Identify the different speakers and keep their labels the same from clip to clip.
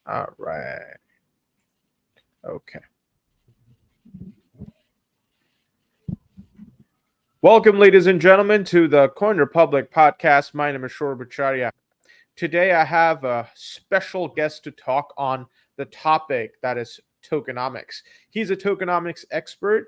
Speaker 1: All right. Okay. Welcome, ladies and gentlemen, to the Coin Republic podcast. My name is Shor Bacharya. Today, I have a special guest to talk on the topic that is tokenomics. He's a tokenomics expert.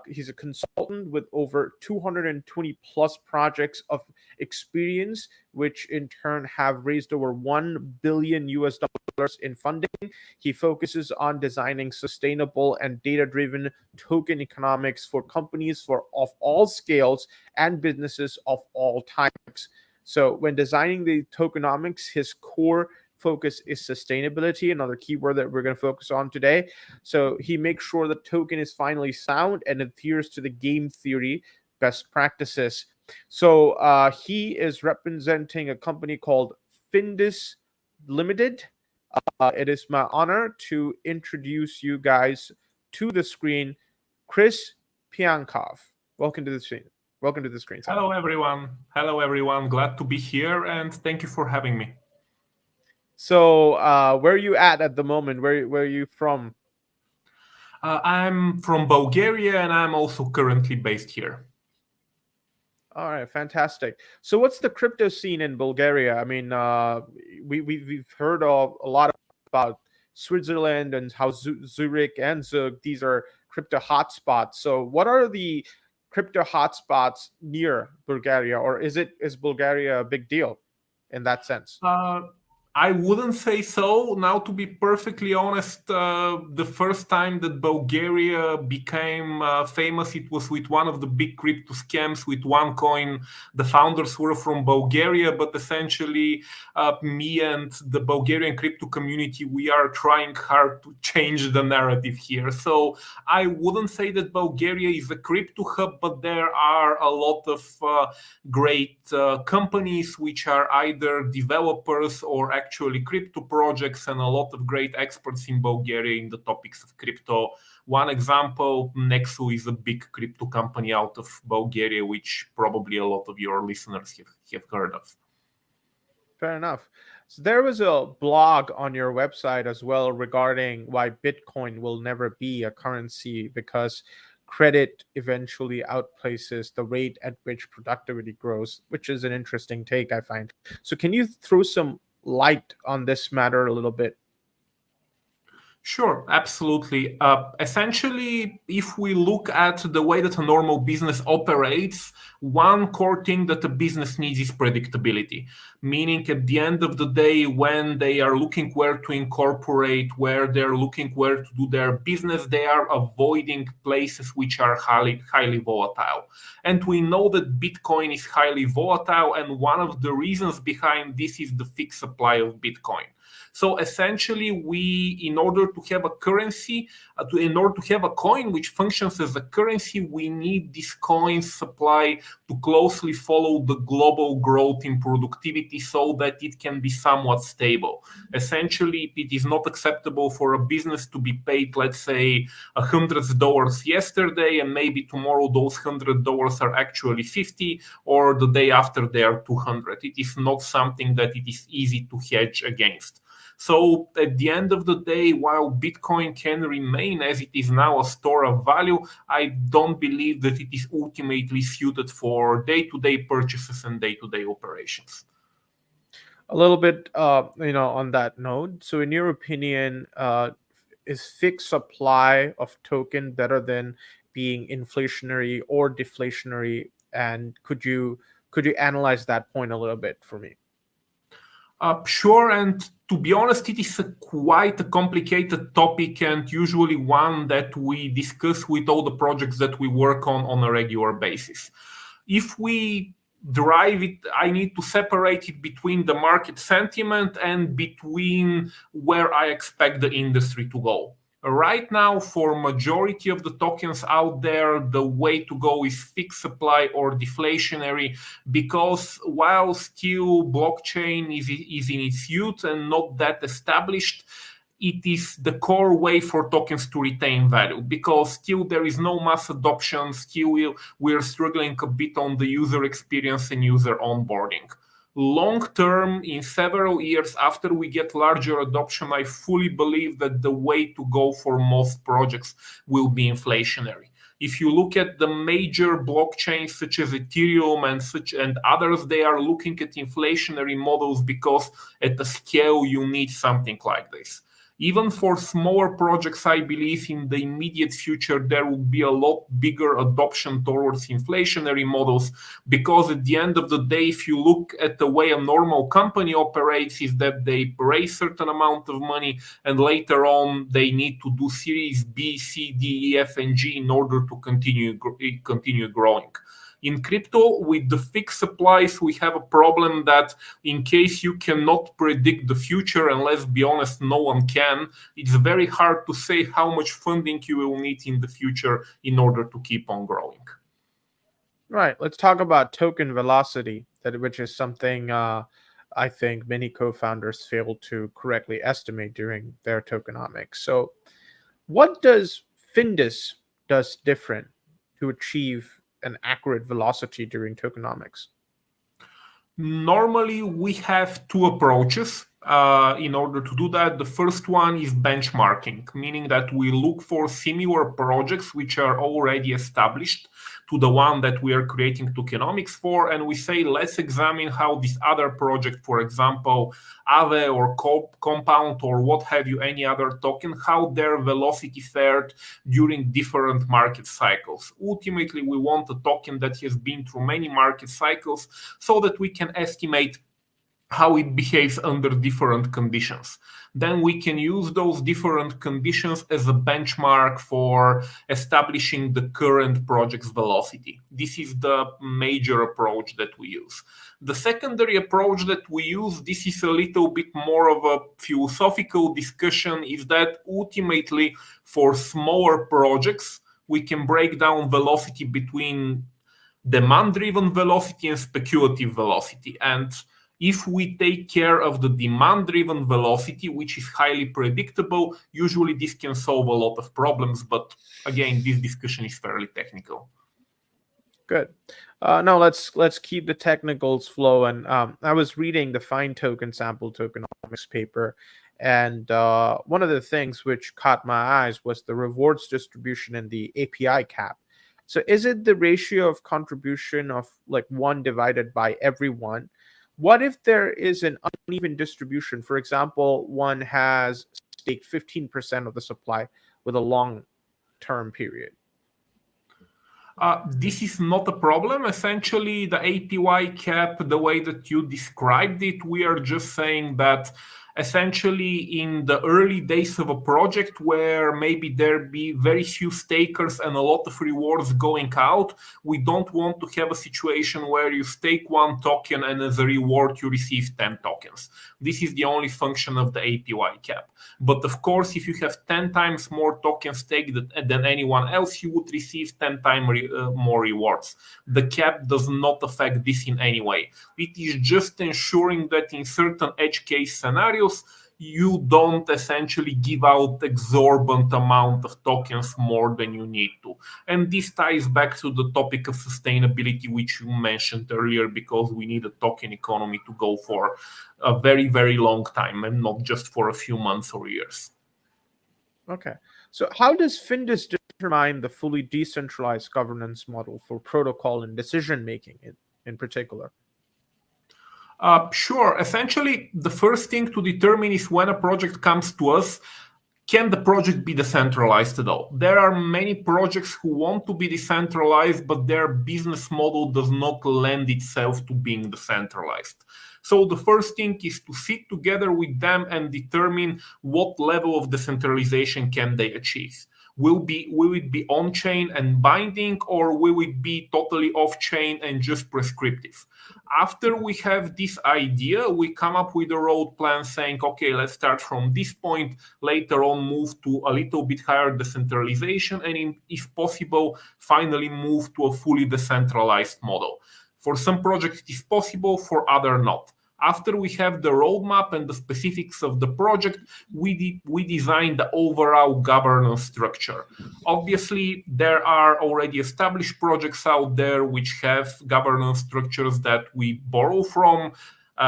Speaker 1: He's a consultant with over 220 plus projects of experience, which in turn have raised over 1 billion US dollars in funding. He focuses on designing sustainable and data driven token economics for companies of all scales and businesses of all types. So when designing the tokenomics, his core focus is sustainability, another keyword that we're going to focus on today. So he makes sure the token is finally sound and adheres to the game theory best practices. So he is representing a company called Findus Limited. It is my honor to introduce you guys to the screen, Chris Piyankov. Welcome to the screen. Welcome to the screen.
Speaker 2: Hello, everyone. Hello, everyone. Glad to be here, and thank you for having me.
Speaker 1: So, where are you at the moment? Where are you from?
Speaker 2: I'm from Bulgaria, and I'm also currently based here.
Speaker 1: All right, fantastic. So, what's the crypto scene in Bulgaria? I mean, we've heard of a lot about Switzerland and how Zurich and Zug, these are crypto hotspots. So, what are the crypto hotspots near Bulgaria, or is Bulgaria a big deal in that sense?
Speaker 2: I wouldn't say so. Now, to be perfectly honest, the first time that Bulgaria became famous, it was with one of the big crypto scams with OneCoin. The founders were from Bulgaria, but essentially, me and the Bulgarian crypto community, we are trying hard to change the narrative here. So I wouldn't say that Bulgaria is a crypto hub, but there are a lot of great companies which are either developers or actually crypto projects, and a lot of great experts in Bulgaria in the topics of crypto. One example, Nexo is a big crypto company out of Bulgaria, which probably a lot of your listeners have heard of.
Speaker 1: Fair enough. So there was a blog on your website as well regarding why Bitcoin will never be a currency because credit eventually outpaces the rate at which productivity grows, which is an interesting take, I find. So can you throw some light on this matter a little bit?
Speaker 2: Sure, absolutely. Essentially, if we look at the way that a normal business operates, one core thing that a business needs is predictability. Meaning, at the end of the day, when they are looking where to incorporate, where they're looking where to do their business, they are avoiding places which are highly volatile. And we know that Bitcoin is highly volatile, and one of the reasons behind this is the fixed supply of Bitcoin. So essentially, in order to have a currency, in order to have a coin which functions as a currency, we need this coin supply to closely follow the global growth in productivity so that it can be somewhat stable. Essentially, it is not acceptable for a business to be paid, let's say, $100 yesterday, and maybe tomorrow those $100 are actually 50, or the day after they are 200. It is not something that it is easy to hedge against. So at the end of the day, while Bitcoin can remain as it is now a store of value, I don't believe that it is ultimately suited for day-to-day purchases and day-to-day operations.
Speaker 1: A little bit, on that note. So in your opinion, is fixed supply of token better than being inflationary or deflationary? And could you analyze that point a little bit for me?
Speaker 2: Sure, and to be honest, it is quite a complicated topic and usually one that we discuss with all the projects that we work on a regular basis. If we drive it, I need to separate it between the market sentiment and between where I expect the industry to go. Right now, for majority of the tokens out there, the way to go is fixed supply or deflationary, because while still blockchain is in its youth and not that established, it is the core way for tokens to retain value, because still there is no mass adoption, still we're struggling a bit on the user experience and user onboarding. Long term, in several years after we get larger adoption, I fully believe that the way to go for most projects will be inflationary. If you look at the major blockchains such as Ethereum and others, they are looking at inflationary models because at the scale you need something like this. Even for smaller projects, I believe in the immediate future there will be a lot bigger adoption towards inflationary models, because at the end of the day, if you look at the way a normal company operates, is that they raise certain amount of money and later on they need to do series B, C, D, E, F, and G in order to continue growing. In crypto, with the fixed supplies, we have a problem that in case you cannot predict the future, and let's be honest, no one can, it's very hard to say how much funding you will need in the future in order to keep on growing.
Speaker 1: Right. Let's talk about token velocity, which is something I think many co-founders fail to correctly estimate during their tokenomics. So, what does Findus does different to achieve an accurate velocity during tokenomics?
Speaker 2: Normally, we have two approaches in order to do that. The first one is benchmarking, meaning that we look for similar projects which are already established to the one that we are creating tokenomics for, and we say, let's examine how this other project, for example, Aave or Compound or what have you, any other token, how their velocity fared during different market cycles. Ultimately, we want a token that has been through many market cycles so that we can estimate how it behaves under different conditions. Then we can use those different conditions as a benchmark for establishing the current project's velocity. This is the major approach that we use. The secondary approach that we use, this is a little bit more of a philosophical discussion, is that ultimately for smaller projects, we can break down velocity between demand-driven velocity and speculative velocity. And if we take care of the demand-driven velocity, which is highly predictable, usually this can solve a lot of problems. But again, this discussion is fairly technical.
Speaker 1: Good. Now let's keep the technicals flow. And I was reading the Fine Token Sample Tokenomics paper, and one of the things which caught my eyes was the rewards distribution and the API cap. So is it the ratio of contribution of like 1 divided by everyone? What if there is an uneven distribution? For example, one has staked 15% of the supply with a long-term period.
Speaker 2: This is not a problem. Essentially, the APY cap, the way that you described it, we are just saying that essentially in the early days of a project where maybe there be very few stakers and a lot of rewards going out, we don't want to have a situation where you stake 1 token and as a reward you receive 10 tokens. This is the only function of the APY cap. But of course, if you have 10 times more tokens staked than anyone else, you would receive 10 times more rewards. The cap does not affect this in any way. It is just ensuring that in certain edge case scenarios, you don't essentially give out exorbitant amount of tokens more than you need to. And this ties back to the topic of sustainability, which you mentioned earlier, because we need a token economy to go for a very, very long time and not just for a few months or years.
Speaker 1: Okay. So how does Findus determine the fully decentralized governance model for protocol and decision making in particular?
Speaker 2: Sure. Essentially, the first thing to determine is when a project comes to us, can the project be decentralized at all? There are many projects who want to be decentralized, but their business model does not lend itself to being decentralized. So the first thing is to sit together with them and determine what level of decentralization can they achieve. Will it be on-chain and binding, or will it be totally off-chain and just prescriptive? After we have this idea, we come up with a road plan saying, okay, let's start from this point, later on move to a little bit higher decentralization, and if possible, finally move to a fully decentralized model. For some projects it is possible, for others not. After we have the roadmap and the specifics of the project, we design the overall governance structure. Obviously, there are already established projects out there which have governance structures that we borrow from.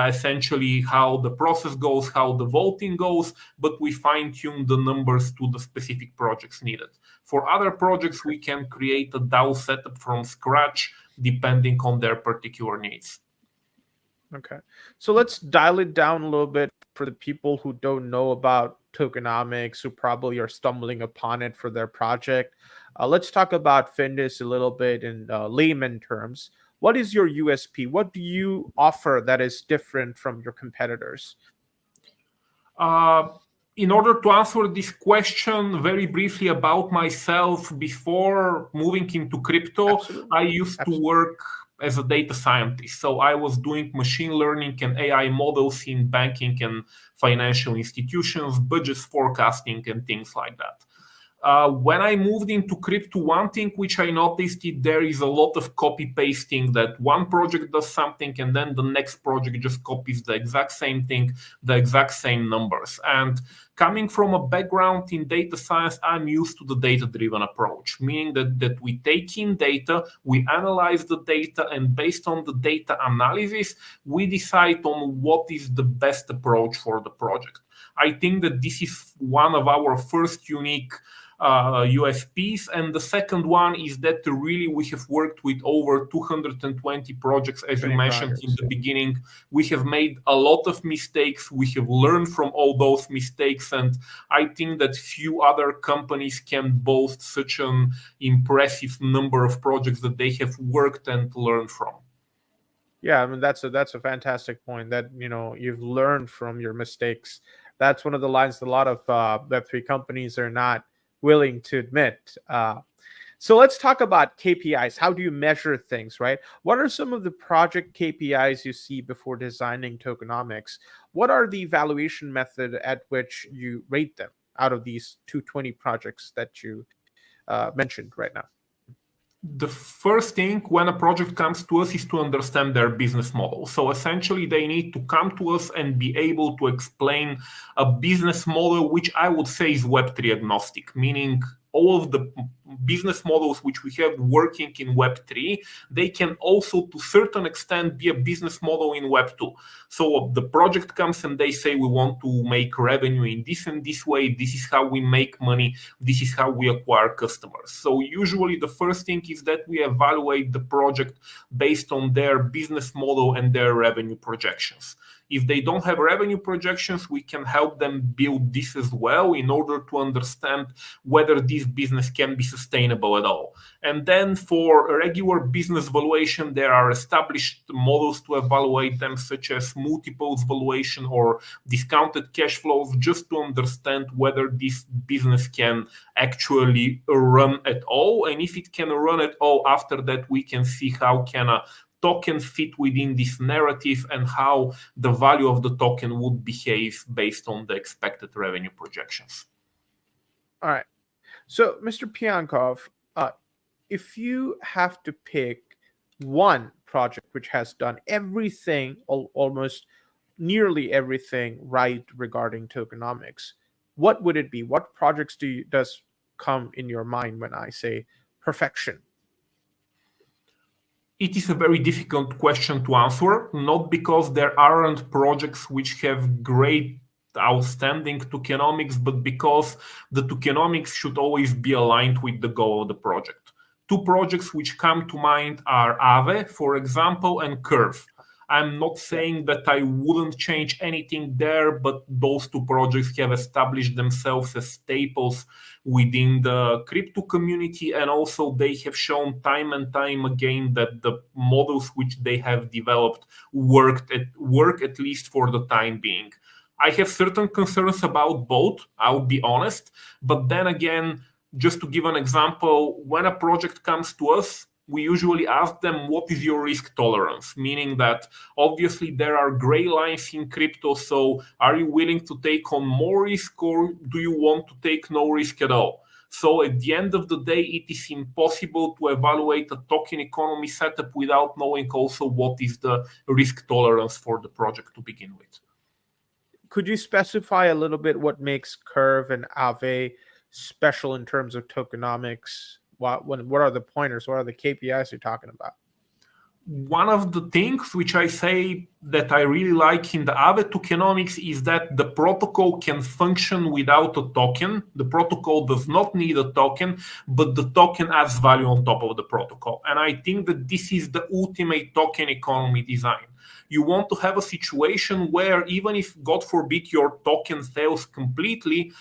Speaker 2: essentially how the process goes, how the voting goes, but we fine-tune the numbers to the specific projects needed. For other projects, we can create a DAO setup from scratch depending on their particular needs.
Speaker 1: Okay. So let's dial it down a little bit for the people who don't know about tokenomics, who probably are stumbling upon it for their project. Let's talk about Findus a little bit in layman terms. What is your USP? What do you offer that is different from your competitors?
Speaker 2: In order to answer this question very briefly about myself, before moving into crypto,
Speaker 1: Absolutely.
Speaker 2: I used to work as a data scientist. So I was doing machine learning and AI models in banking and financial institutions, budgets forecasting, and things like that. When I moved into crypto, one thing which I noticed is there is a lot of copy pasting, that one project does something and then the next project just copies the exact same thing, the exact same numbers. And coming from a background in data science, I'm used to the data-driven approach, meaning that we take in data, we analyze the data, and based on the data analysis, we decide on what is the best approach for the project. I think that this is one of our first unique USPs. And the second one is that really we have worked with over 220 projects, as you mentioned in the beginning. We have made a lot of mistakes. We have learned from all those mistakes. And I think that few other companies can boast such an impressive number of projects that they have worked and learned from.
Speaker 1: Yeah, I mean that's a fantastic point, that you've learned from your mistakes. That's one of the lines that a lot of Web3 companies are not willing to admit. So let's talk about KPIs. How do you measure things, right? What are some of the project KPIs you see before designing tokenomics? What are the evaluation method at which you rate them out of these 220 projects that you mentioned right now?
Speaker 2: The first thing when a project comes to us is to understand their business model. So essentially, they need to come to us and be able to explain a business model, which I would say is Web3 agnostic, meaning all of the business models which we have working in Web3, they can also to a certain extent be a business model in Web2. So the project comes and they say, we want to make revenue in this and this way. This is how we make money. This is how we acquire customers. So usually the first thing is that we evaluate the project based on their business model and their revenue projections. If they don't have revenue projections, we can help them build this as well in order to understand whether this business can be sustainable at all. And then for regular business valuation, there are established models to evaluate them, such as multiples valuation or discounted cash flows, just to understand whether this business can actually run at all. And if it can run at all, after that, we can see how can a token fit within this narrative and how the value of the token would behave based on the expected revenue projections.
Speaker 1: All right. So, Mr. Piyankov, if you have to pick one project which has done everything, almost nearly everything right regarding tokenomics, what would it be? What projects does come in your mind when I say perfection?
Speaker 2: It is a very difficult question to answer, not because there aren't projects which have great outstanding tokenomics, but because the tokenomics should always be aligned with the goal of the project. Two projects which come to mind are Aave, for example, and Curve. I'm not saying that I wouldn't change anything there, but those two projects have established themselves as staples within the crypto community, and also they have shown time and time again that the models which they have developed work at least for the time being. I have certain concerns about both, I'll be honest, but then again, just to give an example, when a project comes to us, we usually ask them, what is your risk tolerance? Meaning that obviously there are gray lines in crypto. So are you willing to take on more risk, or do you want to take no risk at all? So at the end of the day, it is impossible to evaluate a token economy setup without knowing also what is the risk tolerance for the project to begin with.
Speaker 1: Could you specify a little bit what makes Curve and Aave special in terms of tokenomics? What are the pointers? What are the KPIs you're talking about?
Speaker 2: one of the things which I say that I really like in the Aave tokenomics is that the protocol can function without a token. The protocol does not need a token, but the token adds value on top of the protocol. And I think that this is the ultimate token economy design. You want to have a situation where even if, God forbid, your token fails completely,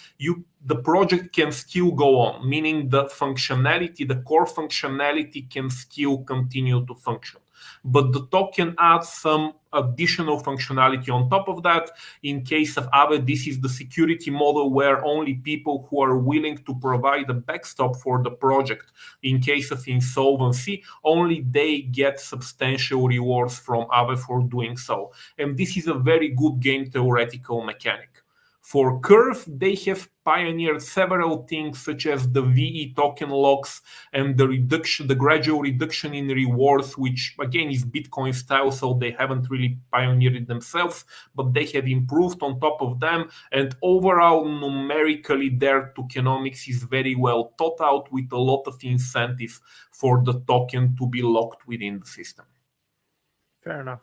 Speaker 2: the project can still go on, meaning the functionality, the core functionality can still continue to function. But the token adds some additional functionality on top of that. In case of Aave, this is the security model where only people who are willing to provide a backstop for the project in case of insolvency, only they get substantial rewards from Aave for doing so. And this is a very good game theoretical mechanic. For Curve, they have pioneered several things such as the VE token locks and the gradual reduction in rewards, which again is Bitcoin style, so they haven't really pioneered it themselves, but they have improved on top of them. And overall, numerically, their tokenomics is very well thought out with a lot of incentives for the token to be locked within the system.
Speaker 1: Fair enough.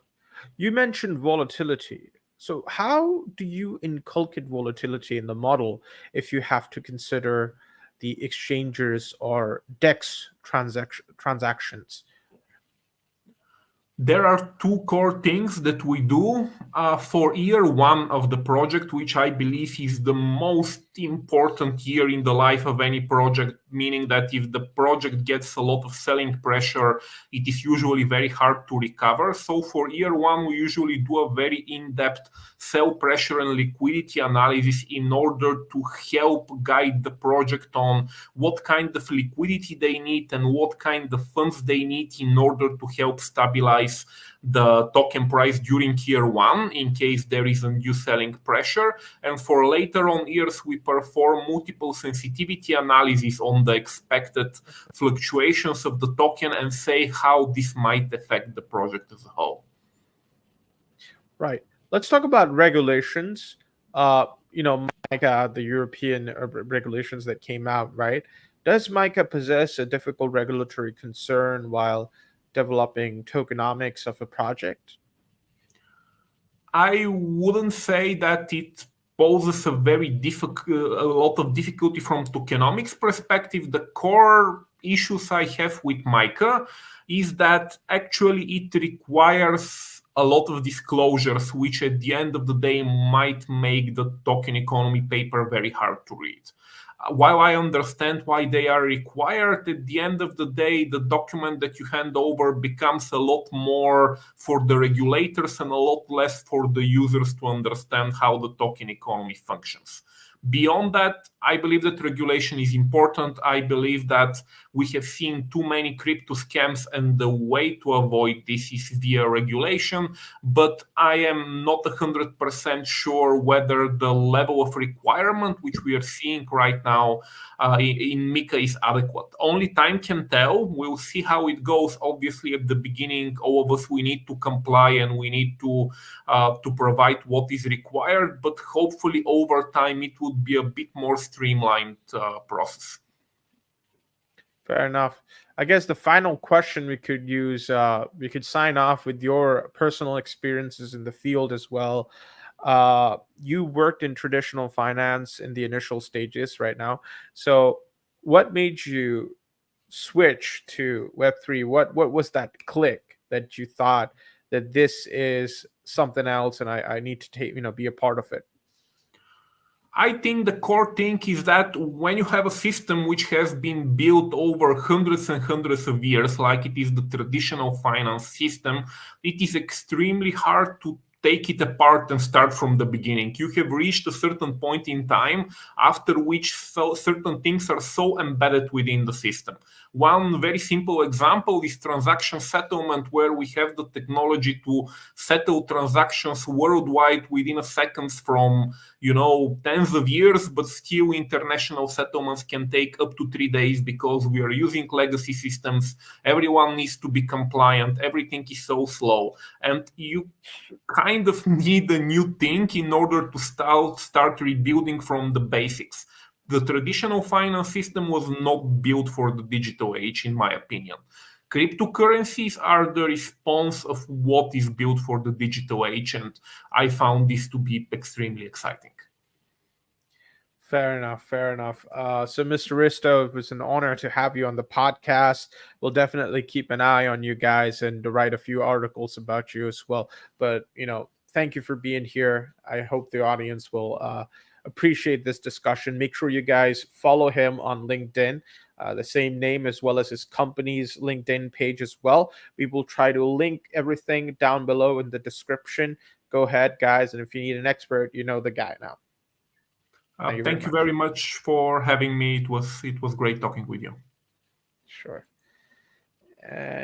Speaker 1: You mentioned volatility. So, how do you inculcate volatility in the model if you have to consider the exchanges or DEX transactions?
Speaker 2: There are two core things that we do for year one of the project, which I believe is the most important year in the life of any project, meaning that if the project gets a lot of selling pressure, it is usually very hard to recover. So for year one, we usually do a very in-depth sell pressure and liquidity analysis in order to help guide the project on what kind of liquidity they need and what kind of funds they need in order to help stabilize the token price during year one in case there is undue selling pressure. And for later on years, we perform multiple sensitivity analysis on the expected fluctuations of the token and say how this might affect the project as a whole.
Speaker 1: Right. Let's talk about regulations. MiCA, the European regulations that came out, right? Does MiCA possess a difficult regulatory concern while developing tokenomics of a project?
Speaker 2: I wouldn't say that it poses a lot of difficulty from tokenomics perspective. The core issues I have with MiCA is that actually it requires a lot of disclosures, which at the end of the day might make the token economy paper very hard to read. While I understand why they are required, at the end of the day, the document that you hand over becomes a lot more for the regulators and a lot less for the users to understand how the token economy functions. Beyond that, I believe that regulation is important. I believe that we have seen too many crypto scams, and the way to avoid this is via regulation. But I am not 100% sure whether the level of requirement which we are seeing right now in MiCA is adequate. Only time can tell. We'll see how it goes. Obviously, at the beginning, all of us, we need to comply and we need to provide what is required. But hopefully, over time, it would be a bit more streamlined process.
Speaker 1: Fair enough. I guess the final question we could use, we could sign off with your personal experiences in the field as well. You worked in traditional finance in the initial stages right now. So what made you switch to Web3? What was that click that you thought that this is something else and I need to be a part of it?
Speaker 2: I think the core thing is that when you have a system which has been built over hundreds and hundreds of years, like it is the traditional finance system, it is extremely hard to take it apart and start from the beginning. You have reached a certain point in time after which certain things are so embedded within the system. One very simple example is transaction settlement, where we have the technology to settle transactions worldwide within a seconds from tens of years, but still international settlements can take up to 3 days because we are using legacy systems. Everyone needs to be compliant. Everything is so slow. And you kind of need a new thing in order to start rebuilding from the basics. The traditional finance system was not built for the digital age, in my opinion. Cryptocurrencies are the response of what is built for the digital age, and I found this to be extremely exciting.
Speaker 1: Fair enough. Fair enough. So, Mr. Risto, it was an honor to have you on the podcast. We'll definitely keep an eye on you guys and to write a few articles about you as well. But, thank you for being here. I hope the audience will appreciate this discussion. Make sure you guys follow him on LinkedIn. The same name as well as his company's LinkedIn page as well. We will try to link everything down below in the description. Go ahead, guys. And if you need an expert, you know the guy now. Thank you very
Speaker 2: Thank you
Speaker 1: much.
Speaker 2: very much for having me. It was great talking with you.
Speaker 1: Sure. And